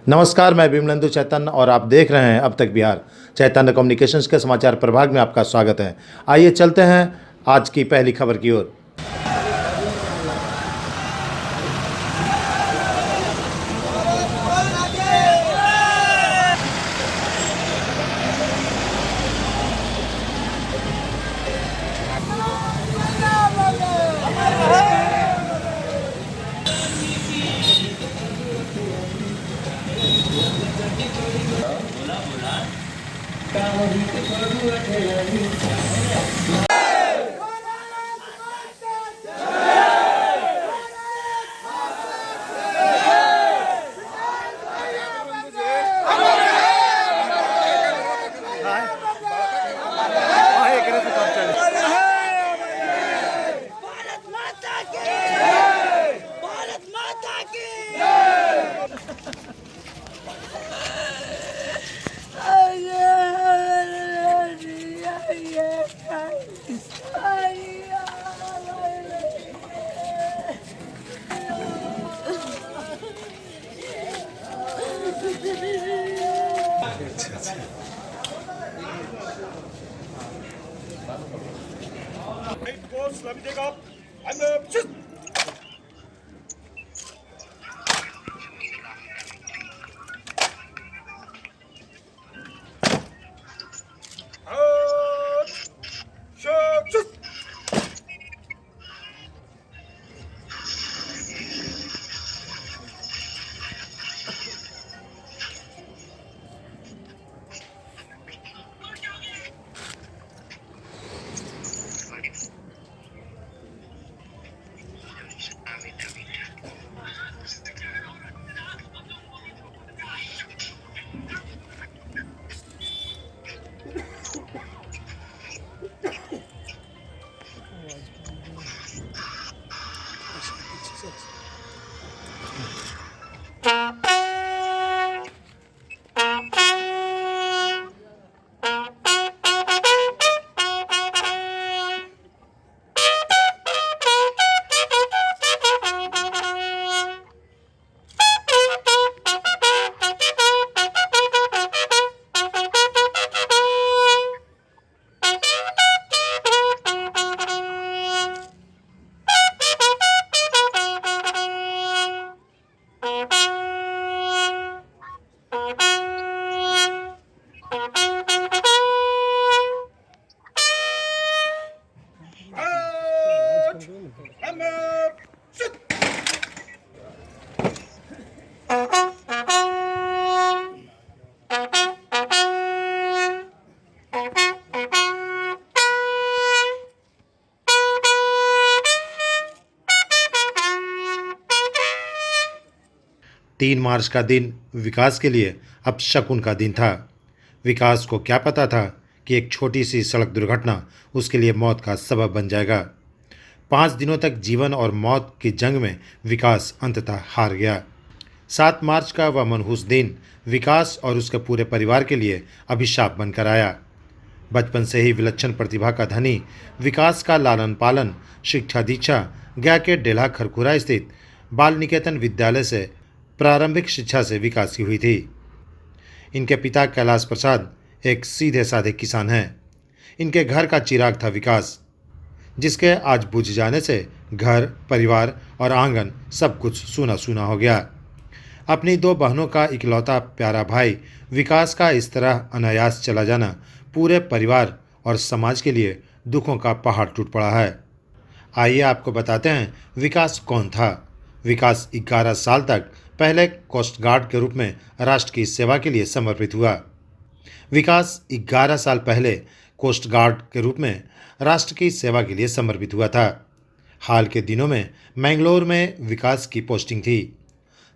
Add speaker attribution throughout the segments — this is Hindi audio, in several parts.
Speaker 1: नमस्कार, मैं विमलेंदु चैतन्य और आप देख रहे हैं अब तक बिहार। चैतन्य कम्युनिकेशंस के समाचार प्रभाग में आपका स्वागत है। आइए चलते हैं आज की पहली खबर की ओर।
Speaker 2: भारत माता की जय। भारत माता की
Speaker 3: Let me take up. And just. Just.
Speaker 1: 3 मार्च का दिन विकास के लिए अब शकुन का दिन था। विकास को क्या पता था कि एक छोटी सी सड़क दुर्घटना उसके लिए मौत का सबब बन जाएगा। 5 दिनों तक जीवन और मौत की जंग में विकास अंततः हार गया। 7 मार्च का वह मनहूस दिन विकास और उसके पूरे परिवार के लिए अभिशाप बनकर आया। बचपन से ही विलक्षण प्रतिभा का धनी विकास का लालन पालन शिक्षा दीक्षा गया के डेल्हा खरखुरा स्थित बाल निकेतन विद्यालय से प्रारंभिक शिक्षा से विकास की हुई थी। इनके पिता कैलाश प्रसाद एक सीधे साधे किसान हैं। इनके घर का चिराग था विकास, जिसके आज बुझ जाने से घर परिवार और आंगन सब कुछ सूना सूना हो गया। अपनी 2 बहनों का इकलौता प्यारा भाई विकास का इस तरह अनायास चला जाना पूरे परिवार और समाज के लिए दुखों का पहाड़ टूट पड़ा है। आइए आपको बताते हैं विकास कौन था। विकास 11 साल तक पहले कोस्ट गार्ड के रूप में राष्ट्र की सेवा के लिए समर्पित हुआ। विकास 11 साल पहले कोस्ट गार्ड के रूप में राष्ट्र की सेवा के लिए समर्पित हुआ था। हाल के दिनों में मैंगलोर में विकास की पोस्टिंग थी।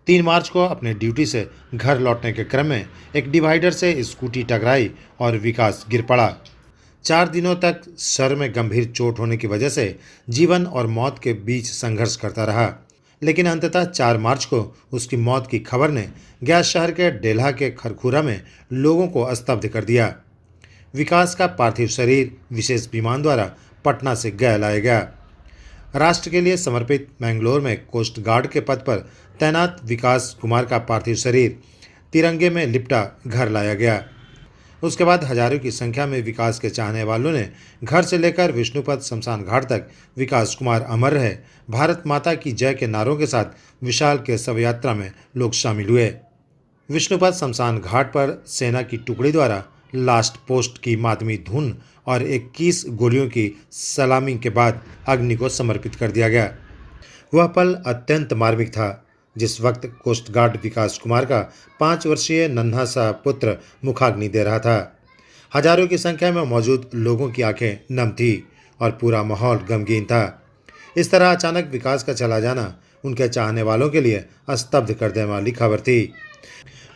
Speaker 1: 3 मार्च को अपने ड्यूटी से घर लौटने के क्रम में एक डिवाइडर से स्कूटी टकराई और विकास गिर पड़ा। 4 दिनों तक सर में गंभीर चोट होने की वजह से जीवन और मौत के बीच संघर्ष करता रहा, लेकिन अंततः 4 मार्च को उसकी मौत की खबर ने गया शहर के डेल्हा के खरखुरा में लोगों को स्तब्ध कर दिया। विकास का पार्थिव शरीर विशेष विमान द्वारा पटना से गया लाया गया। राष्ट्र के लिए समर्पित मैंगलोर में कोस्ट गार्ड के पद पर तैनात विकास कुमार का पार्थिव शरीर तिरंगे में लिपटा घर लाया गया। उसके बाद हजारों की संख्या में विकास के चाहने वालों ने घर से लेकर विष्णुपद शमशान घाट तक विकास कुमार अमर रहे, भारत माता की जय के नारों के साथ विशाल के शव यात्रा में लोग शामिल हुए। विष्णुपद शमशान घाट पर सेना की टुकड़ी द्वारा लास्ट पोस्ट की मातमी धुन और 21 गोलियों की सलामी के बाद अग्नि को समर्पित कर दिया गया। वह पल अत्यंत मार्मिक था जिस वक्त कोस्ट गार्ड विकास कुमार का 5 वर्षीय नन्हा सा पुत्र मुखाग्नि दे रहा था। हजारों की संख्या में मौजूद लोगों की आंखें नम थी और पूरा माहौल गमगीन था। इस तरह अचानक विकास का चला जाना उनके चाहने वालों के लिए स्तब्ध कर देने वाली खबर थी।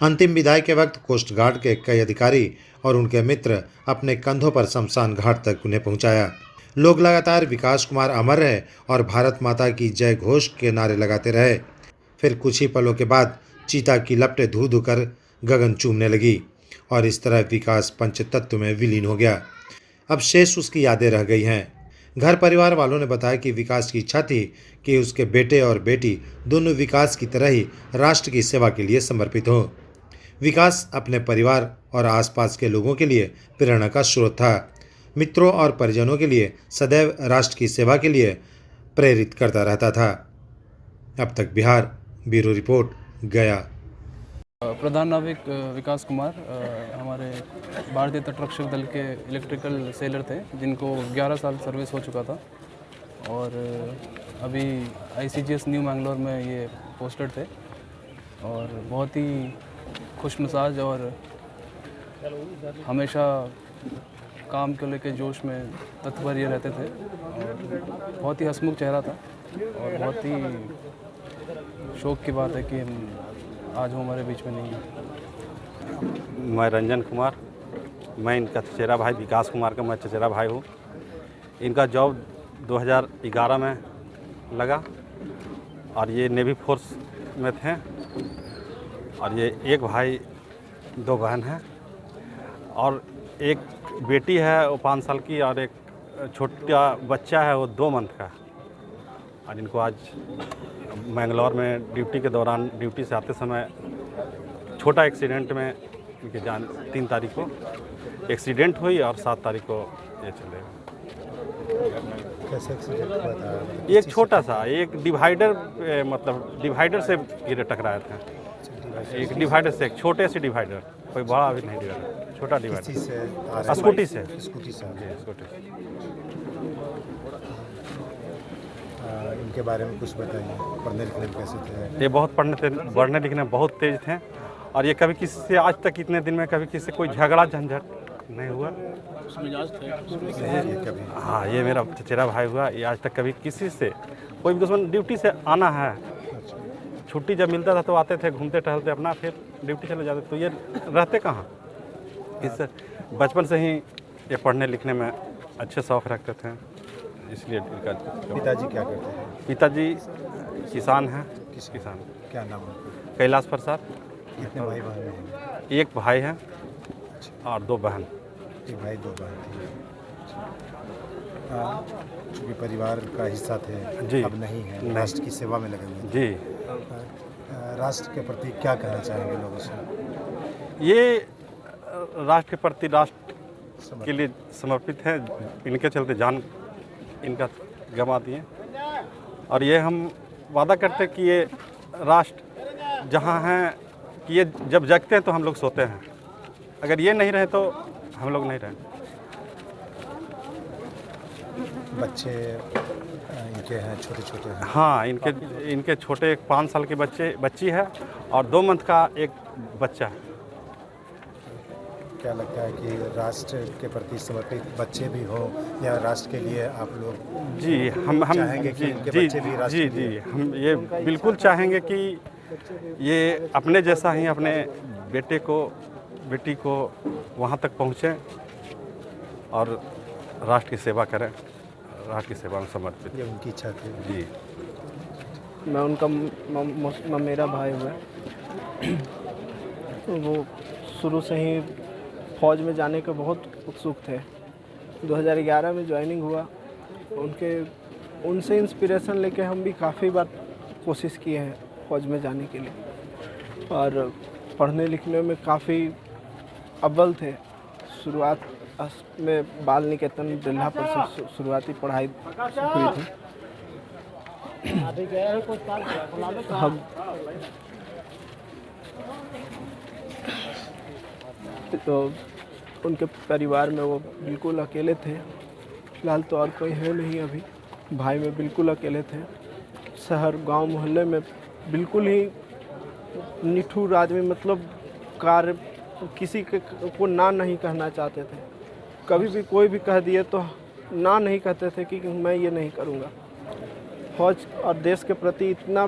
Speaker 1: अंतिम विदाई के वक्त कोस्ट गार्ड के कई अधिकारी और उनके मित्र अपने कंधों पर शमशान घाट तक उन्हें पहुंचाया। लोग लगातार विकास कुमार अमर रहे और भारत माता की जय घोष के नारे लगाते रहे। फिर कुछ ही पलों के बाद चीता की लपटें धू धू कर गगन चूमने लगी और इस तरह विकास पंचतत्व में विलीन हो गया। अब शेष उसकी यादें रह गई हैं। घर परिवार वालों ने बताया कि विकास की इच्छा थी कि उसके बेटे और बेटी दोनों विकास की तरह ही राष्ट्र की सेवा के लिए समर्पित हो। विकास अपने परिवार और आसपास के लोगों के लिए प्रेरणा का स्रोत था। मित्रों और परिजनों के लिए सदैव राष्ट्र की सेवा के लिए प्रेरित करता रहता था। अब तक बिहार ब्यूरो रिपोर्ट, गया।
Speaker 4: प्रधान नाविक विकास कुमार हमारे भारतीय तटरक्षक दल के इलेक्ट्रिकल सेलर थे, जिनको 11 साल सर्विस हो चुका था और अभी ICGS न्यू मैंगलोर में ये पोस्टेड थे और बहुत ही खुशमिजाज और हमेशा काम को लेकर जोश में तत्पर ये रहते थे और बहुत ही हंसमुख चेहरा था और बहुत ही शौक की बात है कि आज वो हमारे बीच में नहीं है।
Speaker 5: मैं रंजन कुमार, मैं इनका चचेरा भाई विकास कुमार का मैं चचेरा भाई हूँ। इनका जॉब 2011 में लगा और ये नेवी फोर्स में थे और ये एक भाई 2 बहन हैं और एक बेटी है वो 5 साल की और एक छोटा बच्चा है वो 2 मंथ का। और इनको आज मैंगलोर में ड्यूटी के दौरान ड्यूटी से आते समय छोटा एक्सीडेंट में इनके जान 3 तारीख को एक्सीडेंट हुई और 7 तारीख को ये चले गए।
Speaker 1: कैसे एक्सीडेंट हुआ था?
Speaker 5: एक छोटा सा एक डिवाइडर मतलब डिवाइडर से गिरे टकराए थे। एक डिवाइडर से एक छोटे से डिवाइडर, कोई बड़ा भी नहीं डिवाइडर, छोटा डिवाइडर। स्कूटी से जी, स्कूटी से।
Speaker 1: इनके बारे में कुछ बताइए, पढ़ने लिखने में कैसे थे?
Speaker 5: ये बहुत पढ़ने लिखने में बहुत तेज थे और ये कभी किसी से आज तक इतने दिन में कभी किसी से कोई झगड़ा झंझट नहीं हुआ।
Speaker 1: कभी?
Speaker 5: हाँ, ये मेरा चचेरा भाई हुआ। ये आज तक कभी किसी से कोई भी दुश्मन ड्यूटी से आना है, छुट्टी जब मिलता था तो आते थे, घूमते टहलते अपना फिर ड्यूटी चले जाते। तो ये रहते कहाँ, इससे बचपन से ही ये पढ़ने लिखने में अच्छे शौक़ रखते थे, इसलिए इनका।
Speaker 1: पिताजी क्या करते हैं?
Speaker 5: पिताजी किसान हैं। किस किसान?
Speaker 1: क्या नाम है?
Speaker 5: कैलाश प्रसाद।
Speaker 1: कितने भाई बहन हैं?
Speaker 5: एक भाई है और 2 बहन।
Speaker 1: एक भाई 2 बहन थी। चूँकि परिवार का हिस्सा थे
Speaker 5: जी,
Speaker 1: अब नहीं है, राष्ट्र की सेवा में लगे हुए
Speaker 5: जी।
Speaker 1: राष्ट्र के प्रति क्या कहना चाहेंगे लोगों से?
Speaker 5: ये राष्ट्र के प्रति राष्ट्र के लिए समर्पित हैं। इनके चलते जान इनका गंवा दिए और ये हम वादा करते हैं कि ये राष्ट्र जहाँ हैं कि ये जब जगते हैं तो हम लोग सोते हैं, अगर ये नहीं रहे तो हम लोग नहीं रहे।
Speaker 1: बच्चे इनके हैं, छोटे छोटे हैं?
Speaker 5: हाँ, इनके छोटे 5 साल के बच्ची है और 2 मंथ का एक बच्चा है।
Speaker 1: क्या लगता है कि राष्ट्र के प्रति समर्पित बच्चे भी हों या राष्ट्र के लिए आप लोग
Speaker 5: जी हम
Speaker 1: चाहेंगे कि इनके बच्चे भी राष्ट्र
Speaker 5: जी
Speaker 1: के लिए?
Speaker 5: हम ये बिल्कुल चाहेंगे कि ये अपने जैसा ही अपने बेटे को बेटी को वहाँ तक पहुँचें और राष्ट्र की सेवा करें, राष्ट्र की सेवा में समर्पित।
Speaker 1: ये उनकी इच्छा थी
Speaker 5: जी।
Speaker 6: मैं उनका मेरा भाई हुआ वो शुरू से ही फ़ौज में जाने के बहुत उत्सुक थे। 2011 में ज्वाइनिंग हुआ। उनसे इंस्पिरेशन लेके हम भी काफ़ी बार कोशिश किए हैं फ़ौज में जाने के लिए और पढ़ने लिखने में काफ़ी अव्वल थे। शुरुआत में बाल निकेतन दिल्हा पर से शुरुआती पढ़ाई हुई थी। हम तो उनके परिवार में वो बिल्कुल अकेले थे। फिलहाल तो और कोई है नहीं अभी। भाई में बिल्कुल अकेले थे। शहर गांव मोहल्ले में बिल्कुल ही निठुर आदमी, मतलब कार्य किसी के को ना नहीं कहना चाहते थे। कभी भी कोई भी कह दिए तो ना नहीं कहते थे कि मैं ये नहीं करूँगा। फौज और देश के प्रति इतना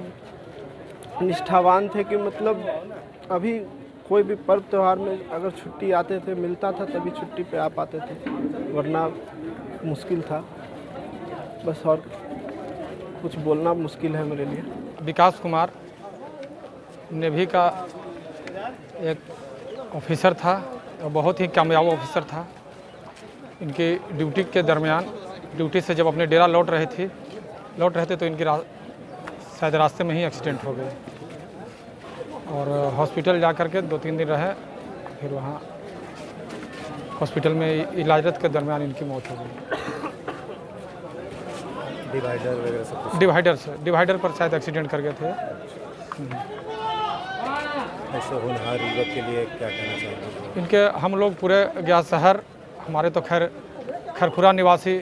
Speaker 6: निष्ठावान थे कि मतलब अभी कोई भी पर्व त्यौहार में अगर छुट्टी आते थे, मिलता था तभी छुट्टी पे आ पाते थे, वरना मुश्किल था। बस और कुछ बोलना मुश्किल है मेरे लिए।
Speaker 7: विकास कुमार नेवी का एक ऑफिसर था और बहुत ही कामयाब ऑफिसर था। इनकी ड्यूटी के दरमियान, ड्यूटी से जब अपने डेरा लौट रहे थे तो इनकी शायद रास्ते में ही एक्सीडेंट हो गई और हॉस्पिटल जा कर के 2-3 दिन रहे। फिर वहाँ हॉस्पिटल में इलाजरत के दरमियान इनकी मौत हो गई।
Speaker 1: डिवाइडर वगैरह सब कुछ
Speaker 7: डिवाइडर पर शायद एक्सीडेंट कर गए थे।
Speaker 1: ऐसे होनहार युवक के लिए क्या कहना चाहेंगे?
Speaker 7: इनके हम लोग पूरे गया शहर, हमारे तो खैर खरखुरा निवासी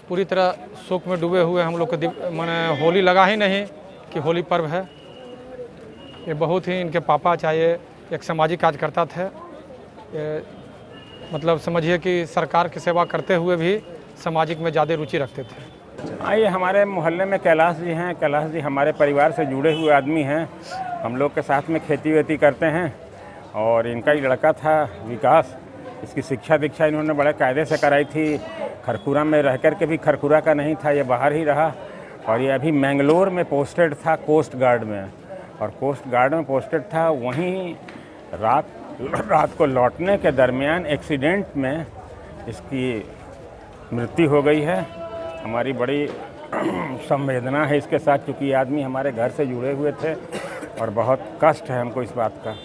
Speaker 7: पूरी तरह शोक में डूबे हुए। हम लोग को माने होली लगा ही नहीं कि होली पर्व है। ये बहुत ही इनके पापा चाहे एक सामाजिक कार्यकर्ता थे। ये मतलब समझिए कि सरकार की सेवा करते हुए भी सामाजिक में ज़्यादा रुचि रखते थे।
Speaker 8: ये हमारे मोहल्ले में कैलाश जी हैं। कैलाश जी हमारे परिवार से जुड़े हुए आदमी हैं। हम लोग के साथ में खेती वेती करते हैं और इनका ही लड़का था विकास। इसकी शिक्षा दीक्षा इन्होंने बड़े कायदे से कराई थी। खरखुरा में रह कर के भी खरखुरा का नहीं था, ये बाहर ही रहा और ये अभी मैंगलोर में पोस्टेड था कोस्ट गार्ड में, और कोस्ट गार्ड में पोस्टेड था। वहीं रात को लौटने के दरमियान एक्सीडेंट में इसकी मृत्यु हो गई है। हमारी बड़ी संवेदना है इसके साथ, क्योंकि ये आदमी हमारे घर से जुड़े हुए थे और बहुत कष्ट है हमको इस बात का।